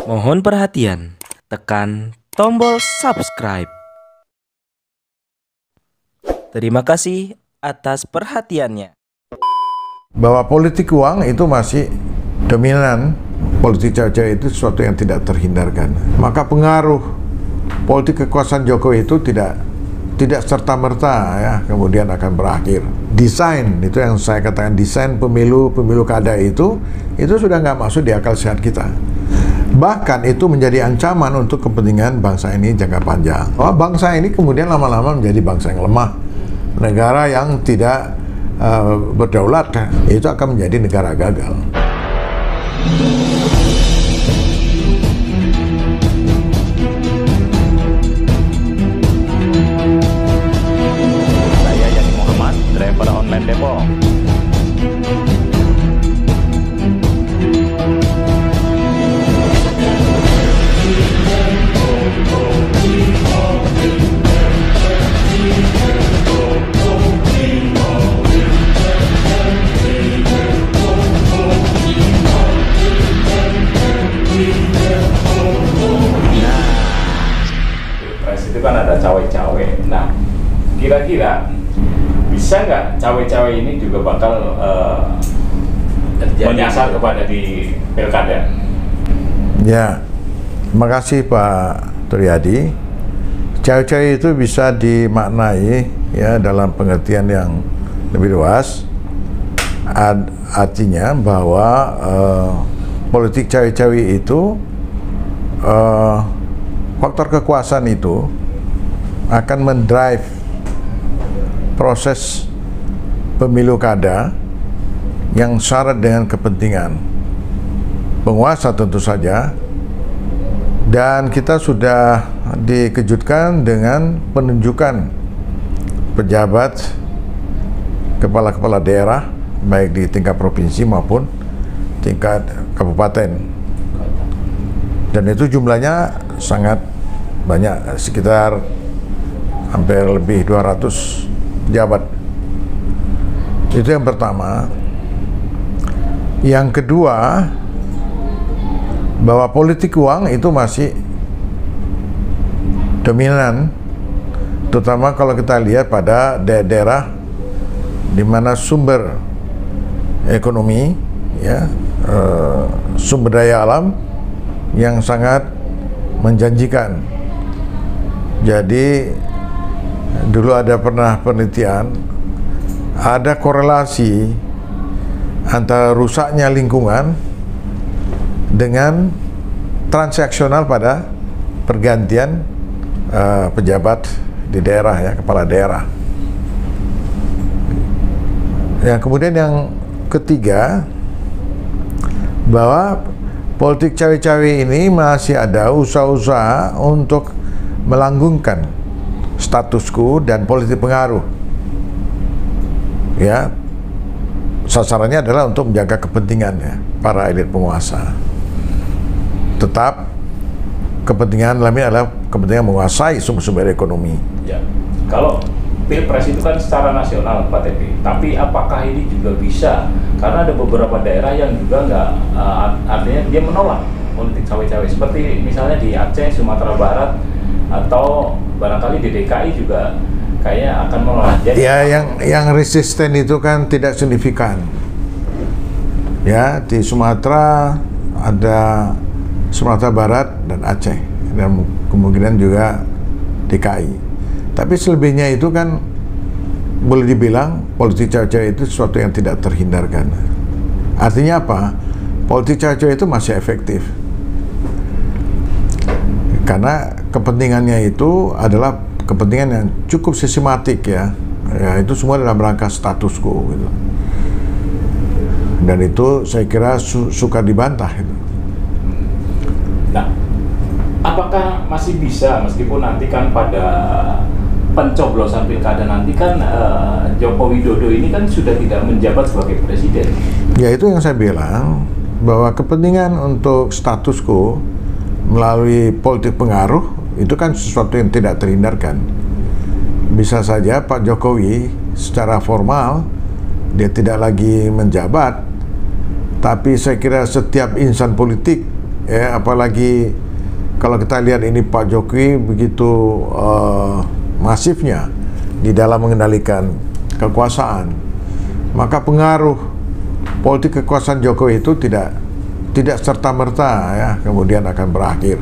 Mohon perhatian, tekan tombol subscribe. Terima kasih atas perhatiannya. Bahwa politik uang itu masih dominan, politik cewek-cewek itu sesuatu yang tidak terhindarkan. Maka pengaruh politik kekuasaan Jokowi itu tidak serta-merta ya kemudian akan berakhir. Desain, itu yang saya katakan, desain pemilu kada itu sudah nggak masuk di akal sehat kita. Bahkan itu menjadi ancaman untuk kepentingan bangsa ini jangka panjang. Bahwa bangsa ini kemudian lama-lama menjadi bangsa yang lemah. Negara yang tidak berdaulat, itu akan menjadi negara gagal. Saya Yani Muhammad, driver online Depok. Itu kan ada cawe-cawe. Nah, kira-kira bisa nggak cawe-cawe ini juga bakal menyasar kepada di pilkada? Ya, terima kasih Pak Turyadi. Cawe-cawe itu bisa dimaknai ya dalam pengertian yang lebih luas. Artinya bahwa politik cawe-cawe itu faktor kekuasaan itu akan mendrive proses pemilu kada yang syarat dengan kepentingan penguasa tentu saja, dan kita sudah dikejutkan dengan penunjukan pejabat kepala-kepala daerah baik di tingkat provinsi maupun tingkat kabupaten, dan itu jumlahnya sangat banyak, sekitar hampir lebih 200 pejabat. Itu yang pertama. Yang kedua, bahwa politik uang itu masih dominan, terutama kalau kita lihat pada daerah di mana sumber ekonomi ya, sumber daya alam yang sangat menjanjikan. Jadi dulu pernah penelitian, ada korelasi antara rusaknya lingkungan dengan transaksional pada pergantian pejabat di daerah ya, kepala daerah. Ya, kemudian yang ketiga, bahwa politik cawe-cawe ini masih ada usaha-usaha untuk melanggengkan status quo dan politik pengaruh. Ya, sasarannya adalah untuk menjaga kepentingan ya, para elit penguasa. Tetap kepentingan dalam ini adalah kepentingan menguasai sumber-sumber ekonomi. Ya. Kalau Pilpres itu kan secara nasional, Pak Tepi. Tapi apakah ini juga bisa? Karena ada beberapa daerah yang juga nggak, artinya dia menolak politik cawe-cawe. Seperti misalnya di Aceh, Sumatera Barat, atau barangkali di DKI juga kayaknya akan menolak. Jadi, ya, yang resisten itu kan tidak signifikan. Ya, di Sumatera ada Sumatera Barat dan Aceh, dan kemungkinan juga DKI. Tapi selebihnya itu kan boleh dibilang politik cawe-cawe itu sesuatu yang tidak terhindarkan. Artinya apa? Politik cawe-cawe itu masih efektif. Karena kepentingannya itu adalah kepentingan yang cukup sistematik ya. Ya, itu semua dalam rangka status quo gitu. Dan itu saya kira sukar dibantah itu. Nah, apakah masih bisa, meskipun nanti kan pada pencoblosan pilkada nanti kan Joko Widodo ini kan sudah tidak menjabat sebagai presiden. Ya, itu yang saya bilang, bahwa kepentingan untuk status quo melalui politik pengaruh itu kan sesuatu yang tidak terhindarkan. Bisa saja Pak Jokowi secara formal dia tidak lagi menjabat, tapi saya kira setiap insan politik ya, apalagi kalau kita lihat ini Pak Jokowi begitu masifnya di dalam mengendalikan kekuasaan, maka pengaruh politik kekuasaan Jokowi itu tidak serta-merta ya kemudian akan berakhir.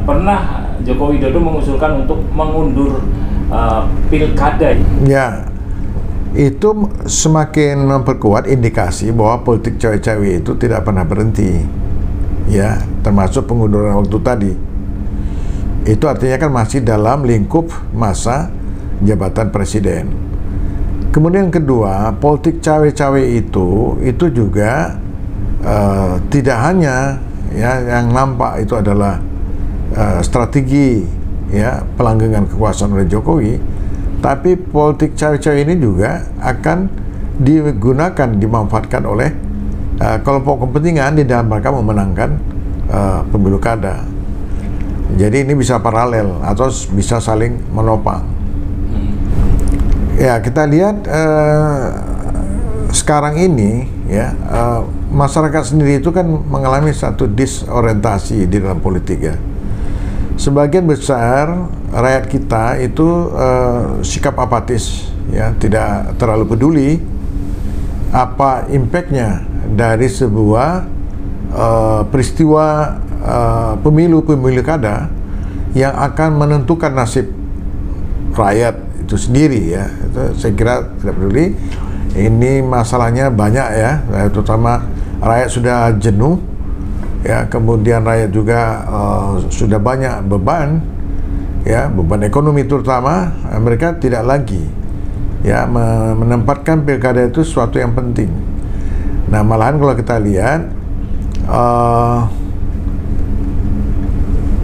Pernah Joko Widodo mengusulkan untuk mengundur pilkada. Ya, itu semakin memperkuat indikasi bahwa politik cawe-cawe itu tidak pernah berhenti. Ya, termasuk pengunduran waktu tadi. Itu artinya kan masih dalam lingkup masa jabatan presiden. Kemudian kedua, politik cawe-cawe itu juga tidak hanya ya yang nampak itu adalah strategi ya pelanggengan kekuasaan oleh Jokowi, tapi politik cawe-cawe ini juga akan digunakan, dimanfaatkan oleh kelompok kepentingan di dalam rangka memenangkan pemilu kada. Jadi ini bisa paralel atau bisa saling menopang. Ya, kita lihat sekarang ini ya masyarakat sendiri itu kan mengalami satu disorientasi di dalam politik ya. Sebagian besar rakyat kita itu sikap apatis ya, tidak terlalu peduli apa impactnya dari sebuah peristiwa pemilu kada yang akan menentukan nasib rakyat itu sendiri ya. Itu saya kira tidak peduli. Ini masalahnya banyak ya, terutama rakyat sudah jenuh ya, kemudian rakyat juga sudah banyak beban ya, beban ekonomi terutama. Mereka tidak lagi ya menempatkan pilkada itu sesuatu yang penting. Nah, malahan kalau kita lihat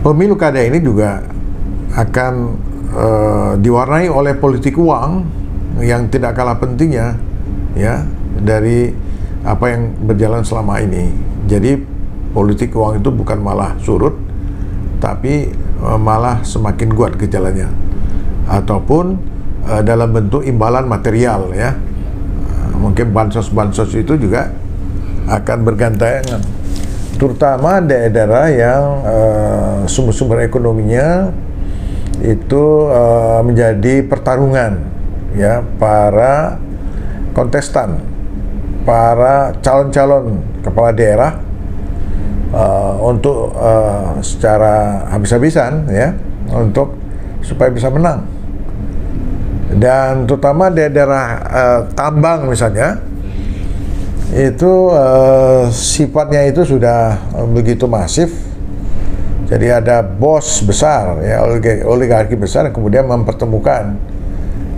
pemilu kada ini juga akan diwarnai oleh politik uang yang tidak kalah pentingnya ya dari apa yang berjalan selama ini. Jadi politik uang itu bukan malah surut, tapi malah semakin kuat gejalanya, ataupun dalam bentuk imbalan material ya. Mungkin bansos-bansos itu juga akan bergantian, terutama daerah yang sumber-sumber ekonominya itu menjadi pertarungan ya para kontestan, para calon-calon kepala daerah untuk secara habis-habisan ya, untuk supaya bisa menang. Dan terutama daerah tambang misalnya, itu sifatnya itu sudah begitu masif. Jadi ada bos besar ya, oligarki besar yang kemudian mempertemukan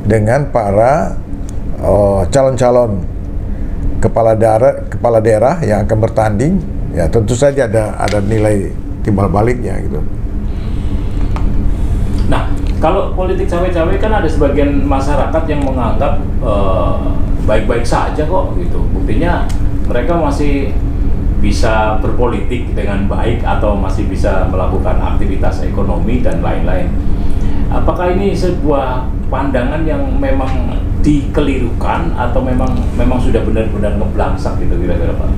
dengan para calon-calon kepala daerah yang akan bertanding. Ya tentu saja ada nilai timbal baliknya gitu. Nah, kalau politik cawe-cawe kan ada sebagian masyarakat yang menganggap baik-baik saja kok gitu. Buktinya mereka masih bisa berpolitik dengan baik atau masih bisa melakukan aktivitas ekonomi dan lain-lain. Apakah ini sebuah pandangan yang memang dikelirukan atau memang sudah benar-benar ngeblangsak gitu kira-kira Pak?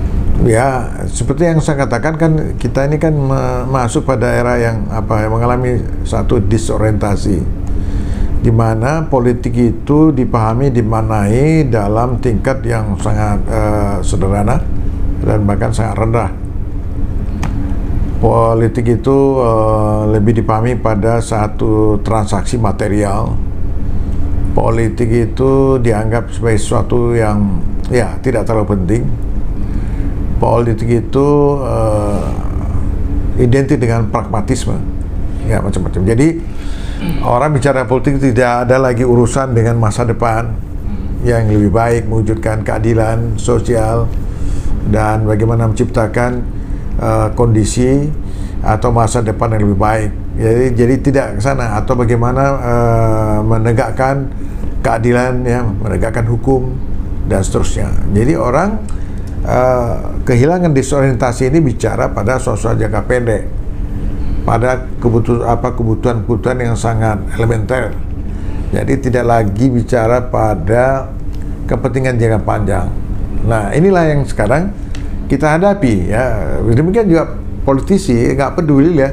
Ya, seperti yang saya katakan kan, kita ini kan masuk pada era yang mengalami satu disorientasi, di mana politik itu dipahami, dimaknai dalam tingkat yang sangat sederhana dan bahkan sangat rendah. Politik itu lebih dipahami pada satu transaksi material. Politik itu dianggap sebagai sesuatu yang ya tidak terlalu penting. Politik itu identik dengan pragmatisme, ya macam-macam. Jadi orang bicara politik tidak ada lagi urusan dengan masa depan yang lebih baik, mewujudkan keadilan sosial dan bagaimana menciptakan kondisi atau masa depan yang lebih baik. Jadi tidak ke sana, atau bagaimana menegakkan keadilan, ya, menegakkan hukum dan seterusnya. Jadi orang kehilangan disorientasi ini bicara pada suatu jangka pendek, pada kebutuhan yang sangat elementer. Jadi tidak lagi bicara pada kepentingan jangka panjang. Nah, inilah yang sekarang kita hadapi ya. Demikian juga politisi nggak peduli ya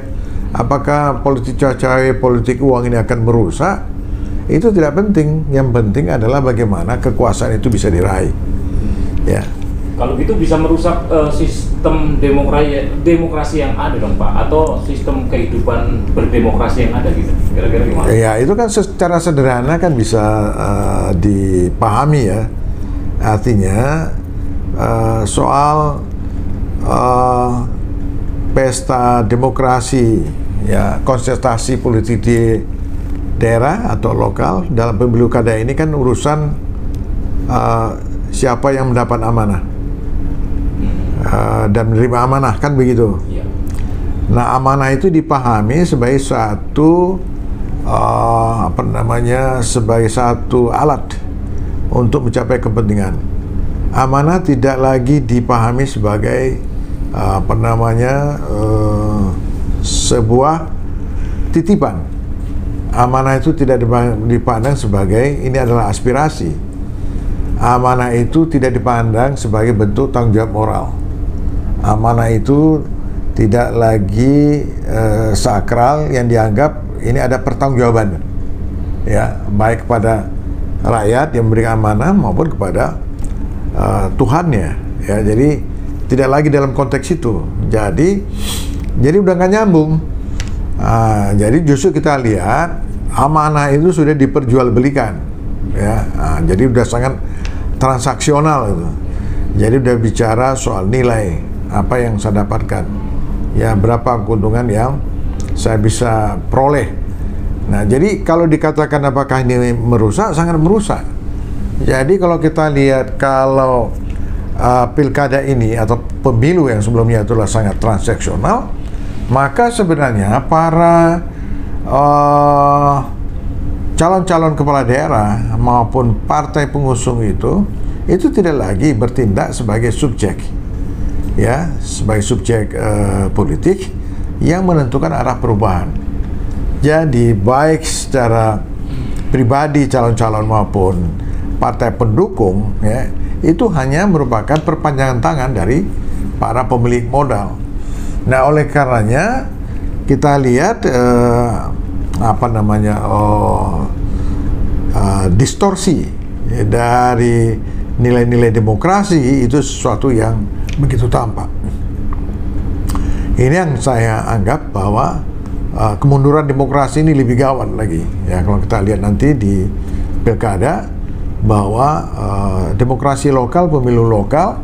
apakah politik cawe-cawe, politik uang ini akan merusak, itu tidak penting. Yang penting adalah bagaimana kekuasaan itu bisa diraih ya. Kalau gitu bisa merusak sistem demokrasi yang ada dong Pak, atau sistem kehidupan berdemokrasi yang ada gitu, kira-kira gimana? Ya itu kan secara sederhana kan bisa dipahami ya. Artinya soal pesta demokrasi ya, konsentrasi politik di daerah atau lokal dalam pemilu kada ini kan urusan siapa yang mendapat amanah dan menerima amanah, kan begitu. Iya. Nah, amanah itu dipahami sebagai satu sebagai satu alat untuk mencapai kepentingan. Amanah tidak lagi dipahami sebagai sebuah titipan. Amanah itu tidak dipandang sebagai ini adalah aspirasi. Amanah itu tidak dipandang sebagai bentuk tanggung jawab moral. Amanah itu tidak lagi sakral yang dianggap ini ada pertanggungjawaban ya, baik kepada rakyat yang memberikan amanah maupun kepada Tuhannya ya. Jadi tidak lagi dalam konteks itu. Jadi udah nggak nyambung. Jadi justru kita lihat amanah itu sudah diperjualbelikan ya. Jadi udah sangat transaksional itu. Jadi udah bicara soal nilai apa yang saya dapatkan ya, berapa keuntungan yang saya bisa peroleh. Nah, jadi kalau dikatakan apakah ini merusak, sangat merusak. Jadi kalau kita lihat kalau pilkada ini atau pemilu yang sebelumnya itulah sangat transaksional, maka sebenarnya para calon-calon kepala daerah maupun partai pengusung itu tidak lagi bertindak sebagai subjek ya, sebagai subjek politik yang menentukan arah perubahan. Jadi baik secara pribadi calon-calon maupun partai pendukung ya, itu hanya merupakan perpanjangan tangan dari para pemilik modal. Nah, oleh karenanya kita lihat distorsi ya, dari nilai-nilai demokrasi itu sesuatu yang begitu tampak. Ini yang saya anggap bahwa kemunduran demokrasi ini lebih gawat lagi ya, kalau kita lihat nanti di pilkada bahwa demokrasi lokal, pemilu lokal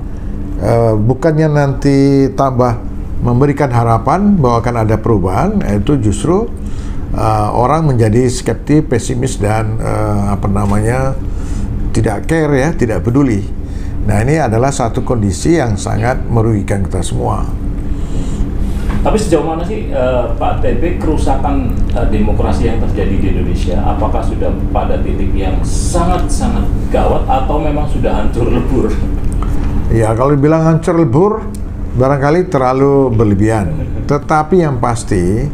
bukannya nanti tambah memberikan harapan bahwa akan ada perubahan, itu justru orang menjadi skeptis, pesimis dan tidak care ya, tidak peduli. Nah, ini adalah satu kondisi yang sangat merugikan kita semua. Tapi sejauh mana sih Pak TB kerusakan demokrasi yang terjadi di Indonesia? Apakah sudah pada titik yang sangat-sangat gawat atau memang sudah hancur lebur? Ya, kalau dibilang hancur lebur barangkali terlalu berlebihan. Tetapi yang pasti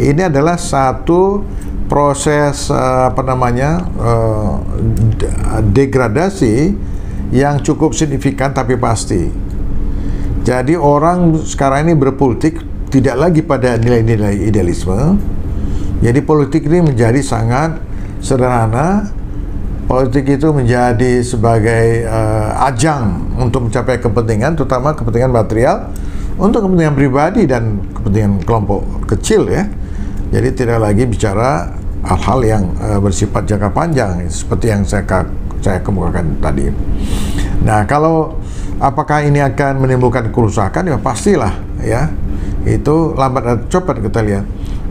ini adalah satu proses degradasi yang cukup signifikan tapi pasti. Jadi orang sekarang ini berpolitik tidak lagi pada nilai-nilai idealisme. Jadi politik ini menjadi sangat sederhana. Politik itu menjadi sebagai ajang untuk mencapai kepentingan, terutama kepentingan material, untuk kepentingan pribadi dan kepentingan kelompok kecil ya. Jadi tidak lagi bicara hal-hal yang bersifat jangka panjang seperti yang saya kemukakan tadi. Nah, kalau apakah ini akan menimbulkan kerusakan? Ya pastilah ya. Itu lambat atau cepat kita lihat.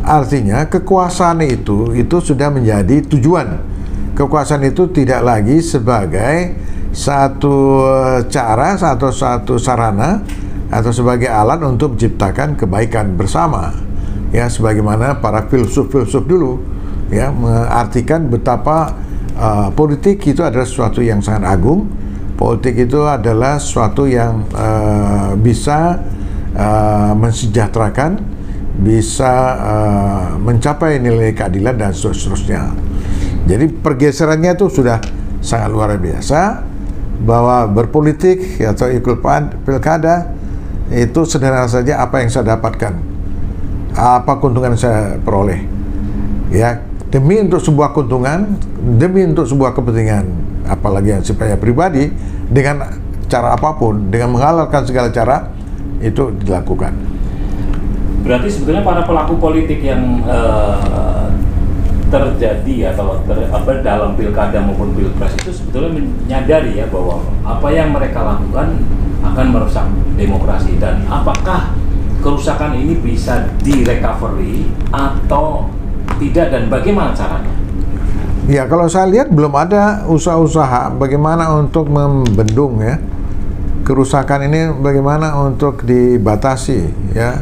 Artinya kekuasaan itu sudah menjadi tujuan. Kekuasaan itu tidak lagi sebagai satu cara atau satu sarana atau sebagai alat untuk menciptakan kebaikan bersama. Ya, sebagaimana para filsuf-filsuf dulu ya mengartikan betapa politik itu adalah sesuatu yang sangat agung. Politik itu adalah sesuatu yang bisa mensejahterakan, bisa mencapai nilai keadilan dan seterusnya. Jadi pergeserannya itu sudah sangat luar biasa, bahwa berpolitik atau ikut pilkada itu sederhana saja, apa yang saya dapatkan, apa keuntungan yang saya peroleh, ya, demi untuk sebuah keuntungan, demi untuk sebuah kepentingan, apalagi yang sifatnya pribadi, dengan cara apapun, dengan menghalalkan segala cara, itu dilakukan. Berarti sebetulnya para pelaku politik yang terjadi atau dalam pilkada maupun pilpres itu sebetulnya menyadari ya bahwa apa yang mereka lakukan akan merusak demokrasi, dan apakah kerusakan ini bisa direcovery atau tidak, dan bagaimana caranya? Ya, kalau saya lihat belum ada usaha-usaha bagaimana untuk membendung ya kerusakan ini, bagaimana untuk dibatasi ya,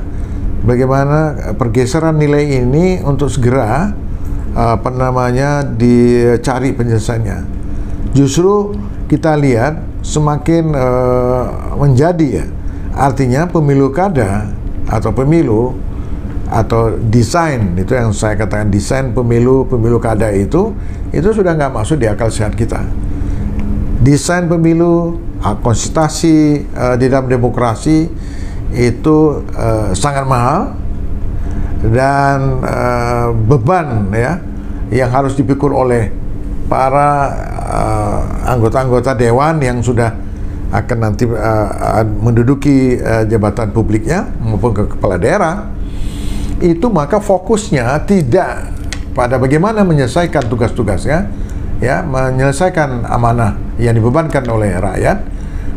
bagaimana pergeseran nilai ini untuk segera dicari penyelesaiannya. Justru kita lihat semakin menjadi ya, artinya pemilu kada atau pemilu atau desain, itu yang saya katakan, desain pemilu kada itu sudah nggak masuk di akal sehat kita. Desain pemilu, konsultasi di dalam demokrasi itu sangat mahal, dan beban ya yang harus dipikul oleh para anggota-anggota dewan yang sudah akan nanti menduduki jabatan publiknya maupun ke kepala daerah, itu maka fokusnya tidak pada bagaimana menyelesaikan tugas-tugasnya ya, menyelesaikan amanah yang dibebankan oleh rakyat,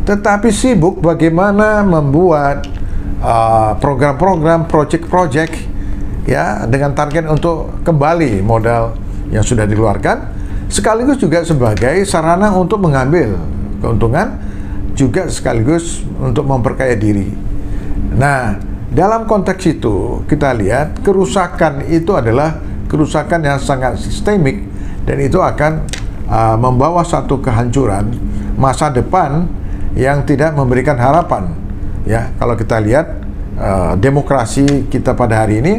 tetapi sibuk bagaimana membuat program-program, project-project ya, dengan target untuk kembali modal yang sudah dikeluarkan, sekaligus juga sebagai sarana untuk mengambil keuntungan, juga sekaligus untuk memperkaya diri. Nah, dalam konteks itu kita lihat kerusakan itu adalah kerusakan yang sangat sistemik, dan itu akan membawa satu kehancuran masa depan yang tidak memberikan harapan ya. Kalau kita lihat demokrasi kita pada hari ini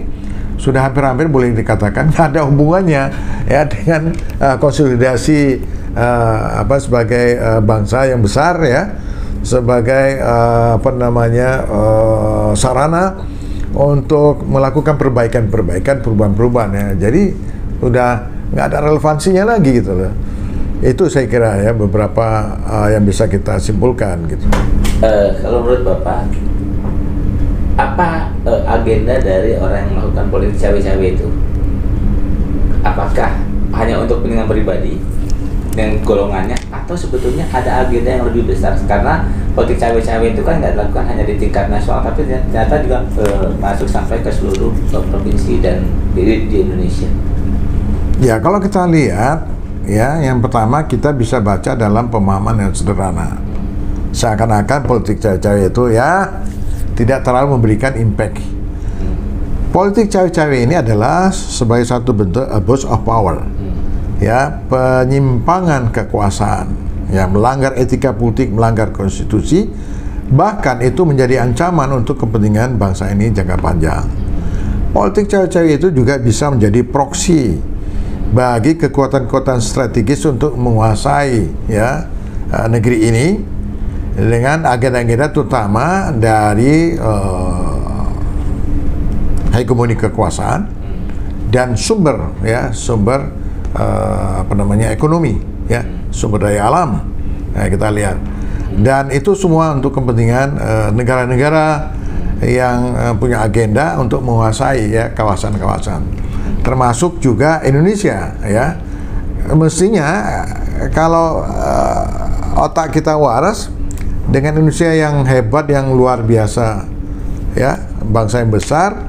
sudah hampir-hampir boleh dikatakan nggak ada hubungannya ya dengan konsolidasi sebagai bangsa yang besar ya, sebagai sarana untuk melakukan perbaikan-perbaikan, perubahan-perubahan ya. Jadi udah nggak ada relevansinya lagi gitu loh. Itu saya kira ya beberapa yang bisa kita simpulkan gitu. Kalau menurut Bapak, apa agenda dari orang yang melakukan politik cawe-cawe itu? Apakah hanya untuk kepentingan pribadi dengan golongannya, atau sebetulnya ada agenda yang lebih besar? Karena politik cawe-cawe itu kan nggak dilakukan hanya di tingkat nasional, tapi ternyata juga masuk sampai ke seluruh provinsi dan di Indonesia. Ya, kalau kita lihat ya, yang pertama kita bisa baca dalam pemahaman yang sederhana. Seakan-akan politik cawe-cawe itu ya tidak terlalu memberikan impact. Politik cawe-cawe ini adalah sebagai satu bentuk abuse of power, ya, penyimpangan kekuasaan, ya, melanggar etika politik, melanggar konstitusi, bahkan itu menjadi ancaman untuk kepentingan bangsa ini jangka panjang. Politik cawe-cawe itu juga bisa menjadi proksi bagi kekuatan-kekuatan strategis untuk menguasai ya negeri ini dengan agenda-agenda terutama dari hegemoni kekuasaan dan sumber ekonomi ya, sumber daya alam kita lihat, dan itu semua untuk kepentingan negara-negara yang punya agenda untuk menguasai ya kawasan-kawasan, termasuk juga Indonesia ya. Mestinya kalau otak kita waras, dengan Indonesia yang hebat, yang luar biasa ya, bangsa yang besar,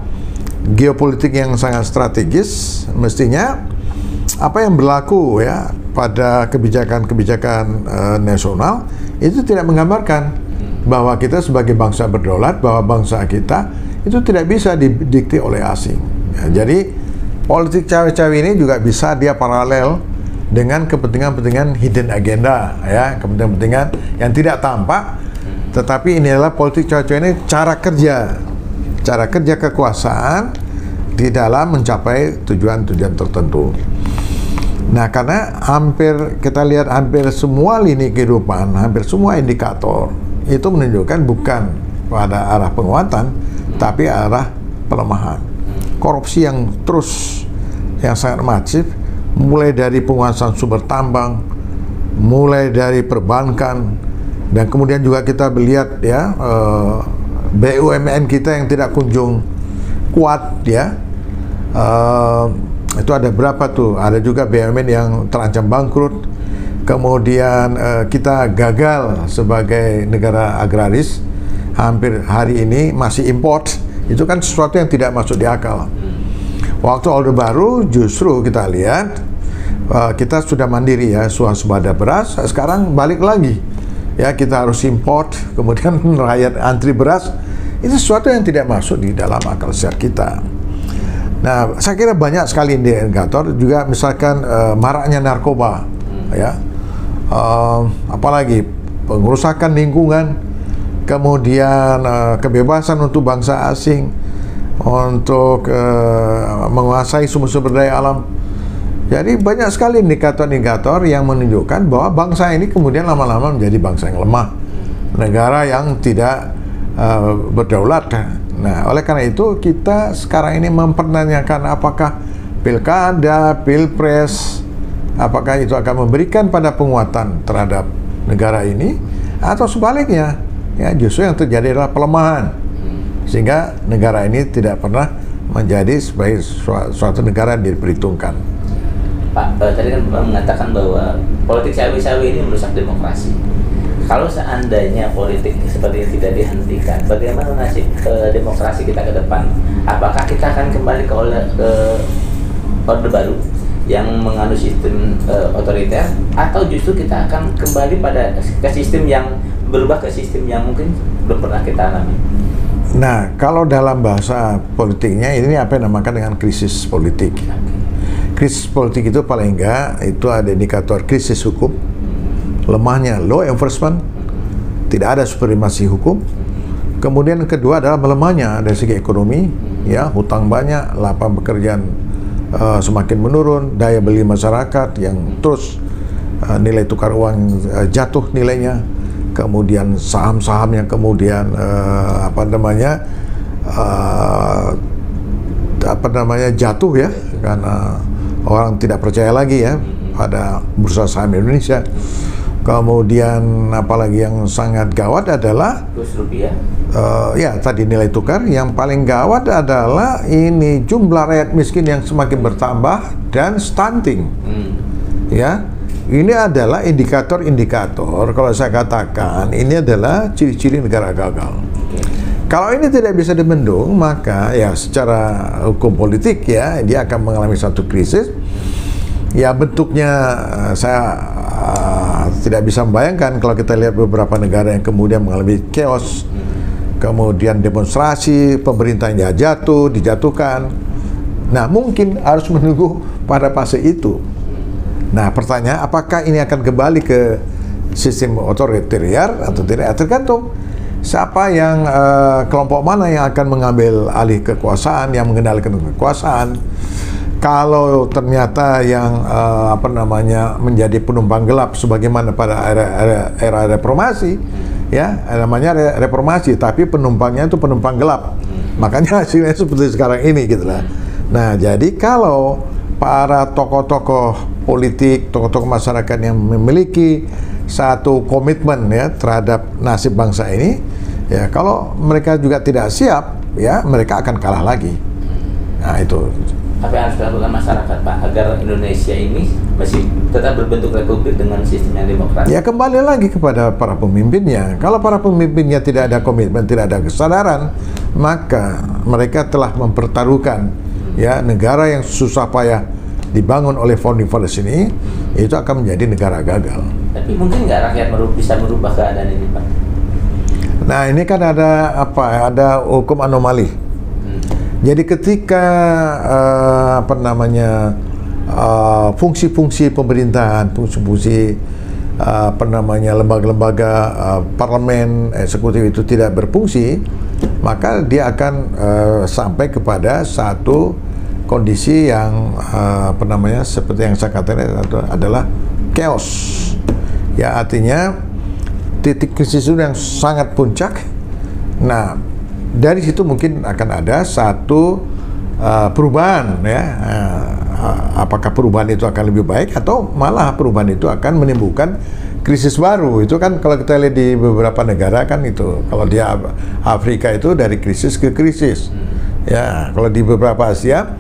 geopolitik yang sangat strategis, mestinya apa yang berlaku ya pada kebijakan-kebijakan nasional itu tidak menggambarkan bahwa kita sebagai bangsa berdaulat, bahwa bangsa kita itu tidak bisa didikte oleh asing ya. Jadi politik cawe-cawe ini juga bisa dia paralel dengan kepentingan-kepentingan hidden agenda ya, kepentingan-kepentingan yang tidak tampak, tetapi ini adalah politik cawe-cawe ini cara kerja kekuasaan di dalam mencapai tujuan-tujuan tertentu. Nah, karena kita lihat hampir semua lini kehidupan, hampir semua indikator itu menunjukkan bukan pada arah penguatan, tapi arah pelemahan. Korupsi yang terus, yang sangat masif, mulai dari penguasaan sumber tambang, mulai dari perbankan, dan kemudian juga kita melihat ya BUMN kita yang tidak kunjung kuat ya. Itu ada berapa tuh? Ada juga BUMN yang terancam bangkrut. Kemudian kita gagal sebagai negara agraris, hampir hari ini masih import. Itu kan sesuatu yang tidak masuk di akal. Waktu Orde Baru justru kita lihat kita sudah mandiri ya, swasembada beras. Sekarang balik lagi ya, kita harus import, kemudian rakyat antri beras. Itu sesuatu yang tidak masuk di dalam akal sehat kita. Nah, saya kira banyak sekali indikator juga, misalkan maraknya narkoba ya, apalagi pengerusakan lingkungan, kemudian kebebasan untuk bangsa asing untuk menguasai sumber-sumber daya alam. Jadi banyak sekali indikator-indikator yang menunjukkan bahwa bangsa ini kemudian lama-lama menjadi bangsa yang lemah, negara yang tidak berdaulat. Nah, oleh karena itu kita sekarang ini mempertanyakan apakah pilkada, pilpres, apakah itu akan memberikan pada penguatan terhadap negara ini, atau sebaliknya, ya justru yang terjadi adalah pelemahan, sehingga negara ini tidak pernah menjadi sebagai suatu negara yang diperhitungkan. Pak, tadi kan Bapak mengatakan bahwa politik cawe-cawe ini merusak demokrasi. Kalau seandainya politik seperti ini tidak dihentikan, bagaimana nasib demokrasi kita ke depan? Apakah kita akan kembali ke Orde Baru yang menganut sistem otoriter, atau justru kita akan kembali pada ke sistem yang berubah, ke sistem yang mungkin belum pernah kita alami? Nah, kalau dalam bahasa politiknya ini apa yang dinamakan dengan krisis politik. Krisis politik itu paling enggak itu ada indikator krisis hukum, lemahnya law enforcement, tidak ada supremasi hukum. Kemudian yang kedua adalah melemahnya dari segi ekonomi, ya, hutang banyak, lapangan pekerjaan semakin menurun, daya beli masyarakat yang terus nilai tukar uang jatuh nilainya, kemudian saham-saham yang kemudian jatuh ya, karena orang tidak percaya lagi ya pada bursa saham Indonesia. Kemudian apalagi yang sangat gawat adalah kurs rupiah. Ya tadi nilai tukar. Yang paling gawat adalah ini jumlah rakyat miskin yang semakin bertambah dan stunting. Ya, ini adalah indikator-indikator. Kalau saya katakan ini adalah ciri-ciri negara gagal. Kalau ini tidak bisa dibendung, maka ya secara hukum politik ya dia akan mengalami satu krisis. Ya bentuknya saya tidak bisa membayangkan kalau kita lihat beberapa negara yang kemudian mengalami chaos, kemudian demonstrasi, pemerintahnya dijatuhkan. Nah, mungkin harus menunggu pada fase itu. Nah, pertanyaan apakah ini akan kembali ke sistem otoriter atau tidak? Tergantung siapa yang kelompok mana yang akan mengambil alih kekuasaan, yang mengendalikan kekuasaan. Kalau ternyata yang menjadi penumpang gelap sebagaimana pada era reformasi, ya namanya reformasi, tapi penumpangnya itu penumpang gelap. Makanya hasilnya seperti sekarang ini gitu lah. Nah, jadi kalau para tokoh-tokoh politik, tokoh-tokoh masyarakat yang memiliki satu komitmen ya terhadap nasib bangsa ini, ya kalau mereka juga tidak siap, ya mereka akan kalah lagi. Nah, itu. Apa yang harus dilakukan masyarakat, Pak, agar Indonesia ini masih tetap berbentuk republik dengan sistem yang demokratis? Ya kembali lagi kepada para pemimpinnya. Kalau para pemimpinnya tidak ada komitmen, tidak ada kesadaran, maka mereka telah mempertaruhkan ya negara yang susah payah dibangun oleh founding fathers ini, itu akan menjadi negara gagal. Tapi mungkin nggak rakyat bisa merubah keadaan ini, Pak? Nah, ini kan ada ada hukum anomali. Jadi ketika fungsi-fungsi pemerintahan, fungsi-fungsi lembaga-lembaga parlemen, eksekutif itu tidak berfungsi, maka dia akan sampai kepada satu kondisi yang seperti yang saya katakan adalah chaos. Ya, artinya titik krisis itu yang sangat puncak, Nah, dari situ mungkin akan ada satu perubahan ya. Apakah perubahan itu akan lebih baik atau malah perubahan itu akan menimbulkan krisis baru. Itu kan kalau kita lihat di beberapa negara kan itu. Kalau di Afrika itu dari krisis ke krisis. Ya, kalau di beberapa Asia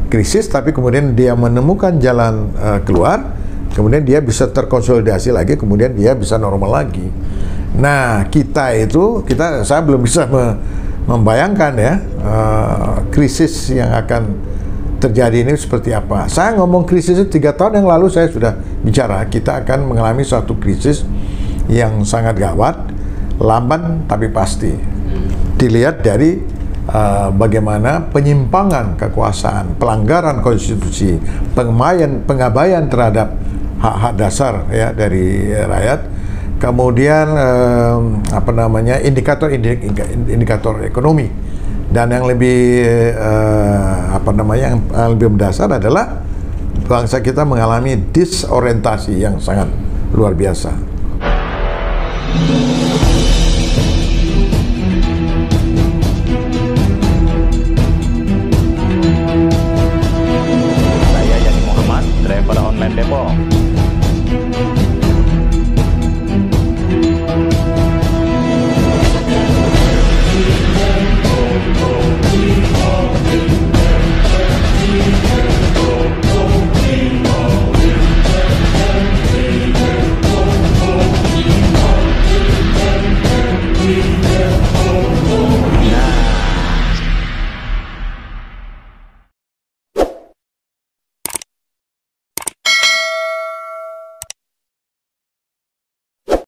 krisis tapi kemudian dia menemukan jalan keluar, kemudian dia bisa terkonsolidasi lagi, kemudian dia bisa normal lagi. Nah, saya belum bisa membayangkan ya krisis yang akan terjadi ini seperti apa. Saya ngomong krisis itu 3 tahun yang lalu saya sudah bicara kita akan mengalami suatu krisis yang sangat gawat, lamban tapi pasti. Dilihat dari bagaimana penyimpangan kekuasaan, pelanggaran konstitusi, pengabaian terhadap hak-hak dasar ya dari rakyat. Kemudian indikator ekonomi, dan yang lebih yang lebih mendasar adalah bangsa kita mengalami disorientasi yang sangat luar biasa.